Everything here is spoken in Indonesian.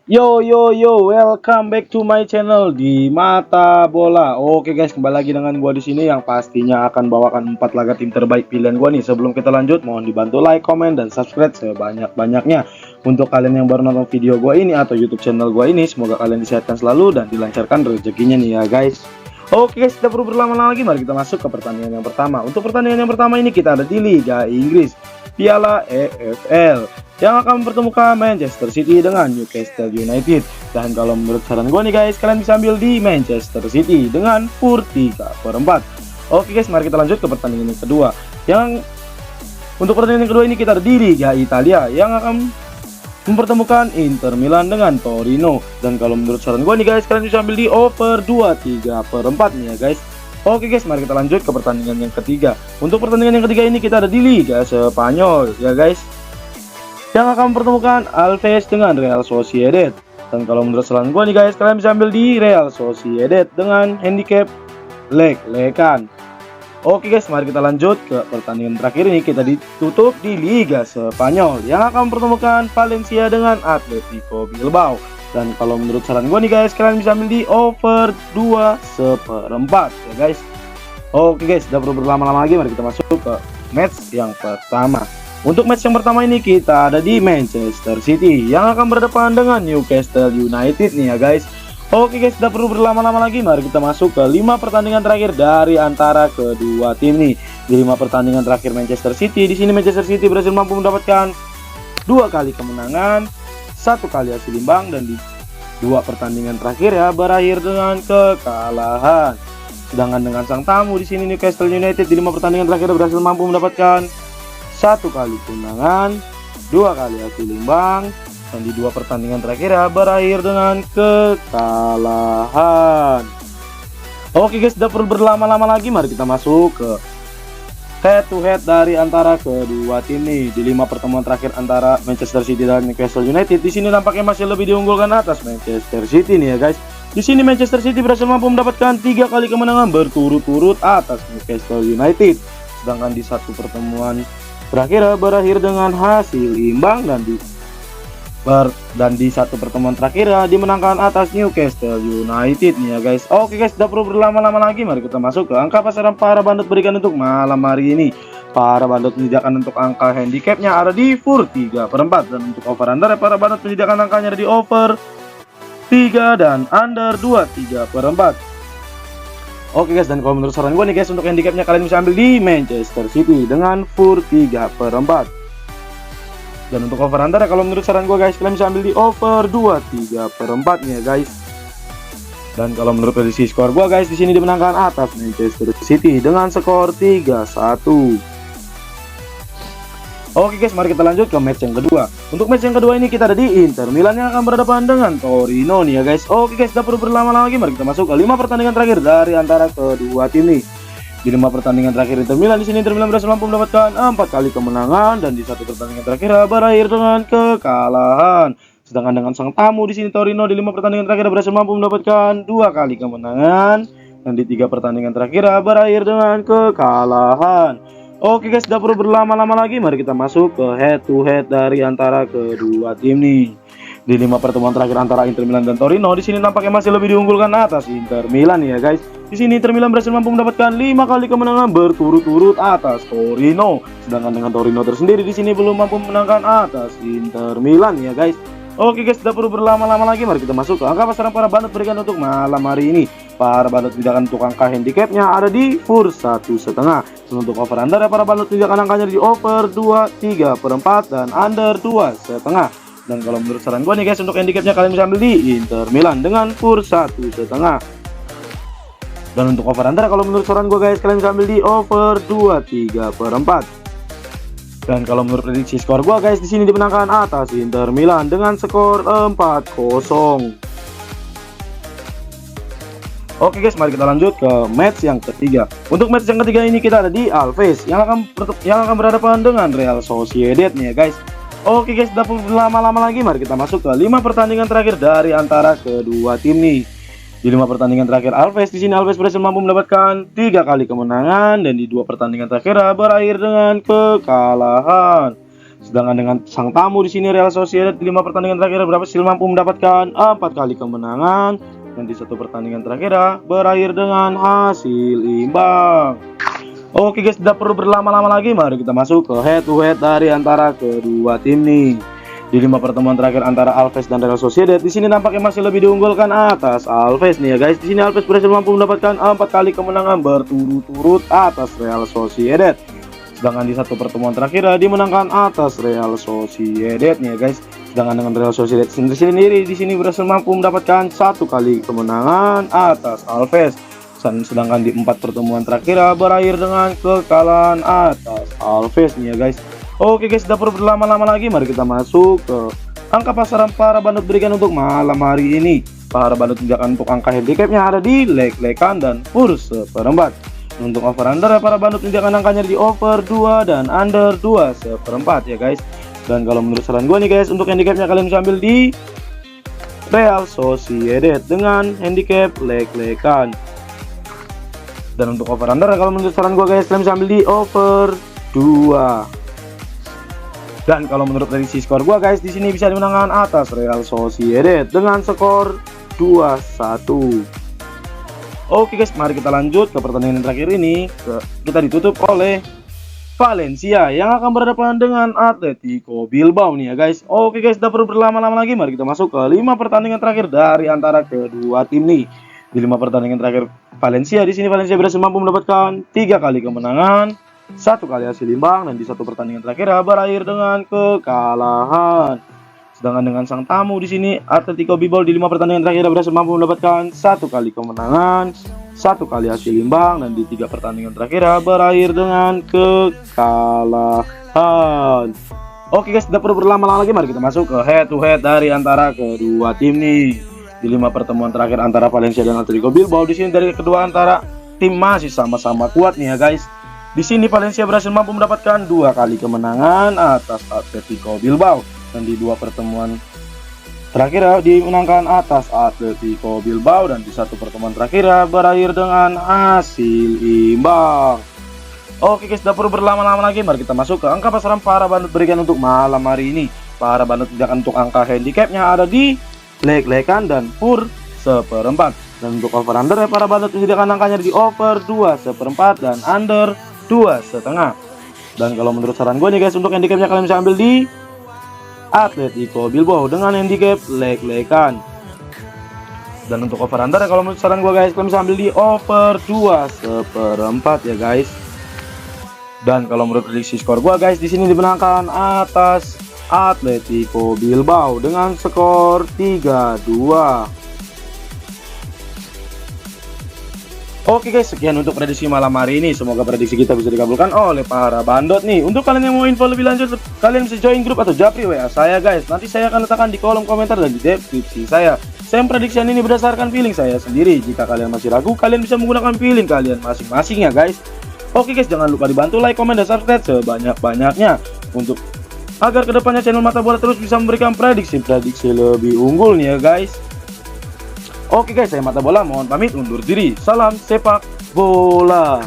Yo yo yo, welcome back to my channel di Mata Bola. Oke guys, kembali lagi dengan gua di sini yang pastinya akan bawakan 4 laga tim terbaik pilihan gua nih. Sebelum kita lanjut, mohon dibantu like, comment dan subscribe sebanyak-banyaknya. Untuk kalian yang baru nonton video gua ini atau YouTube channel gua ini, semoga kalian disehatkan selalu dan dilancarkan rezekinya nih ya guys. Oke guys, tidak perlu berlama-lama lagi, mari kita masuk ke pertandingan yang pertama. Untuk pertandingan yang pertama ini kita ada di Liga Inggris, Piala EFL, yang akan mempertemukan Manchester City dengan Newcastle United. Dan kalau menurut saran gue nih guys, kalian bisa ambil di Manchester City dengan FUR 3/4. Oke guys, mari kita lanjut ke pertandingan yang kedua. Untuk pertandingan yang kedua ini kita ada di Liga Italia, yang akan mempertemukan Inter Milan dengan Torino. Dan kalau menurut saran gue nih guys, kalian bisa ambil di over 2/3/4 nih ya guys. Oke guys, mari kita lanjut ke pertandingan yang ketiga. Untuk pertandingan yang ketiga ini kita ada di Liga Spanyol ya guys, yang akan mempertemukan Alaves dengan Real Sociedad. Dan kalau menurut saran gue nih guys, kalian bisa ambil di Real Sociedad dengan handicap leg-legan. Oke guys, mari kita lanjut ke pertandingan terakhir ini. Kita ditutup di Liga Spanyol, yang akan mempertemukan Valencia dengan Atletico Bilbao. Dan kalau menurut saran gue nih guys, kalian bisa ambil di over 2/4 ya guys. Oke guys, tidak perlu berlama-lama lagi, mari kita masuk ke match yang pertama. Untuk match yang pertama ini kita ada di Manchester City, yang akan berhadapan dengan Newcastle United nih ya guys. Oke guys, tidak perlu berlama-lama lagi, mari kita masuk ke 5 pertandingan terakhir dari antara kedua tim nih. Di 5 pertandingan terakhir Manchester City, di sini Manchester City berhasil mampu mendapatkan 2 kali kemenangan, 1 kali hasil imbang, dan di 2 pertandingan terakhir ya berakhir dengan kekalahan. Sedangkan dengan sang tamu di sini Newcastle United di 5 pertandingan terakhir berhasil mampu mendapatkan 1 kali kemenangan, 2 kali hasil imbang, dan di 2 pertandingan terakhir ya berakhir dengan kekalahan. Oke guys, tidak perlu berlama-lama lagi, mari kita masuk ke head to head dari antara kedua tim nih. Di 5 pertemuan terakhir antara Manchester City dan Newcastle United, di sini nampaknya masih lebih diunggulkan atas Manchester City nih ya guys. Di sini Manchester City berhasil mampu mendapatkan 3 kali kemenangan berturut-turut atas Newcastle United. Sedangkan di 1 pertemuan terakhir berakhir dengan hasil imbang, dan di 1 pertemuan terakhir dimenangkan atas Newcastle United nih ya guys. Oke guys, tidak perlu berlama-lama lagi, mari kita masuk ke angka pasaran para bandot berikan untuk malam hari ini. Para bandot menyediakan untuk angka handicapnya ada di FUR 3/4, dan untuk over under para bandot menyediakan angkanya ada di over 3 dan under 2/3/4. Oke guys, dan kalau menurut saran gue nih guys, untuk handicapnya kalian bisa ambil di Manchester City dengan FUR 3/4. Dan untuk over under kalau menurut saran gue guys, kalian bisa ambil di over 2/3/4 nya guys. Dan kalau menurut prediksi skor gue guys, di sini dimenangkan atas Manchester City dengan skor 3-1. Oke guys, mari kita lanjut ke match yang kedua. Untuk match yang kedua ini kita ada di Inter Milan, yang akan berhadapan dengan Torino nih ya guys. Oke guys, tidak perlu berlama-lama lagi, mari kita masuk ke 5 pertandingan terakhir dari antara kedua tim nih. Di 5 pertandingan terakhir Inter Milan, di sini Inter Milan berhasil mampu mendapatkan 4 kali kemenangan, dan di 1 pertandingan terakhir berakhir dengan kekalahan. Sedangkan dengan sang tamu di sini Torino di 5 pertandingan terakhir berhasil mampu mendapatkan 2 kali kemenangan, dan di 3 pertandingan terakhir berakhir dengan kekalahan. Oke guys, tidak perlu berlama-lama lagi, mari kita masuk ke head to head dari antara kedua tim nih. Di 5 pertemuan terakhir antara Inter Milan dan Torino, di sini nampaknya masih lebih diunggulkan atas Inter Milan ya guys. Di sini Inter Milan berhasil mampu mendapatkan 5 kali kemenangan berturut-turut atas Torino. Sedangkan dengan Torino tersendiri di sini belum mampu memenangkan atas Inter Milan ya guys. Oke guys, tidak perlu berlama-lama lagi, mari kita masuk ke angka pasaran para bandot berikan untuk malam hari ini. Para bandot menyediakan untuk angka handicapnya ada di FUR 1,5. Dan untuk over under para bandot menyediakan angkanya di over 2/3/4 dan under 2,5. Dan kalau menurut saran gue nih guys, untuk handicapnya kalian bisa ambil di Inter Milan dengan FUR 1,5. Dan untuk over under kalau menurut saran gue guys, kalian bisa ambil di over 2/3/4. Dan kalau menurut prediksi skor gua guys, di sini dimenangkan atas Inter Milan dengan skor 4-0. Oke guys, mari kita lanjut ke match yang ketiga. Untuk match yang ketiga ini kita ada di Alaves, yang akan berhadapan dengan Real Sociedad nih ya guys. Oke guys, tidak perlu lama-lama lagi, mari kita masuk ke 5 pertandingan terakhir dari antara kedua tim nih. Di 5 pertandingan terakhir Alaves, di sini Alaves berhasil mampu mendapatkan 3 kali kemenangan, dan di 2 pertandingan terakhir berakhir dengan kekalahan. Sedangkan dengan sang tamu di sini Real Sociedad di 5 pertandingan terakhir berhasil mampu mendapatkan 4 kali kemenangan dan di 1 pertandingan terakhir berakhir dengan hasil imbang. Oke guys, tidak perlu berlama-lama lagi, mari kita masuk ke head to head dari antara kedua tim nih. Di 5 pertemuan terakhir antara Alves dan Real Sociedad, di sini nampaknya masih lebih diunggulkan atas Alves nih ya guys. Di sini Alves berhasil mampu mendapatkan 4 kali kemenangan berturut-turut atas Real Sociedad. Sedangkan di 1 pertemuan terakhir dimenangkan atas Real Sociedad nih ya guys. Sedangkan dengan Real Sociedad sendiri di sini berhasil mampu mendapatkan 1 kali kemenangan atas Alves. Sedangkan di 4 pertemuan terakhir berakhir dengan kekalahan atas Alves nih ya guys. Oke guys, tidak perlu berlama-lama lagi, mari kita masuk ke angka pasaran para bandot berikan untuk malam hari ini. Para bandot tindakan untuk angka handicapnya ada di leg-legan dan pur seperempat. Untuk over under para bandot tindakan angkanya di over 2 dan under 2 seperempat ya guys. Dan kalau menurut saran gue nih guys, untuk handicapnya kalian bisa ambil di Real Sociedad dengan handicap leg-legan. Dan untuk over under kalau menurut saran gue guys, kalian bisa ambil di over 2. Dan kalau menurut prediksi skor gua guys, di sini bisa dimenangkan atas Real Sociedad dengan skor 2-1. Oke guys, mari kita lanjut ke pertandingan terakhir ini. Kita ditutup oleh Valencia yang akan berhadapan dengan Atletico Bilbao nih ya guys. Oke guys, tidak perlu berlama-lama lagi, mari kita masuk ke 5 pertandingan terakhir dari antara kedua tim nih. Di 5 pertandingan terakhir Valencia, di sini Valencia berhasil mampu mendapatkan 3 kali kemenangan, 1 kali hasil imbang, dan di 1 pertandingan terakhir berakhir dengan kekalahan. Sedangkan dengan sang tamu di sini Atletico Bilbao di 5 pertandingan terakhir berhasil mampu mendapatkan 1 kali kemenangan, 1 kali hasil imbang, dan di 3 pertandingan terakhir berakhir dengan kekalahan. Oke guys, tidak perlu berlama-lama lagi, mari kita masuk ke head to head dari antara kedua tim nih. Di 5 pertemuan terakhir antara Valencia dan Atletico Bilbao, di sini dari kedua antara tim masih sama-sama kuat nih ya guys. Di sini Valencia berhasil mampu mendapatkan 2 kali kemenangan atas Atletico Bilbao, dan di 2 pertemuan terakhir dimenangkan atas Atletico Bilbao, dan di 1 pertemuan terakhir berakhir dengan hasil imbang. Oke guys, tidak perlu berlama-lama lagi, mari kita masuk ke angka pasaran para bandot berikan untuk malam hari ini. Para bandot tindakan untuk angka handicapnya ada di leg-legan dan pur seperempat. Dan untuk over under para bandot menyediakan angkanya di over 2 seperempat dan under 2,5. Dan kalau menurut saran gue nih guys, untuk handicapnya kalian bisa ambil di Atletico Bilbao dengan handicap leg-legan. Dan untuk over under kalau menurut saran gue guys, kalian bisa ambil di over 2 seperempat ya guys. Dan kalau menurut prediksi skor gue guys, di sini dimenangkan atas Atletico Bilbao dengan skor 3-2. Oke guys, sekian untuk prediksi malam hari ini. Semoga prediksi kita bisa dikabulkan oleh para bandot nih. Untuk kalian yang mau info lebih lanjut, kalian bisa join grup atau japri WA saya guys. Nanti saya akan letakkan di kolom komentar dan di deskripsi saya. Saya memprediksikan ini berdasarkan feeling saya sendiri. Jika kalian masih ragu, kalian bisa menggunakan feeling kalian masing-masing ya guys. Oke guys, jangan lupa dibantu like, komen, dan subscribe sebanyak-banyaknya untuk agar kedepannya channel Mata Bola terus bisa memberikan prediksi-prediksi lebih unggul nih ya guys. Oke guys, saya Mata Bola mohon pamit undur diri. Salam sepak bola.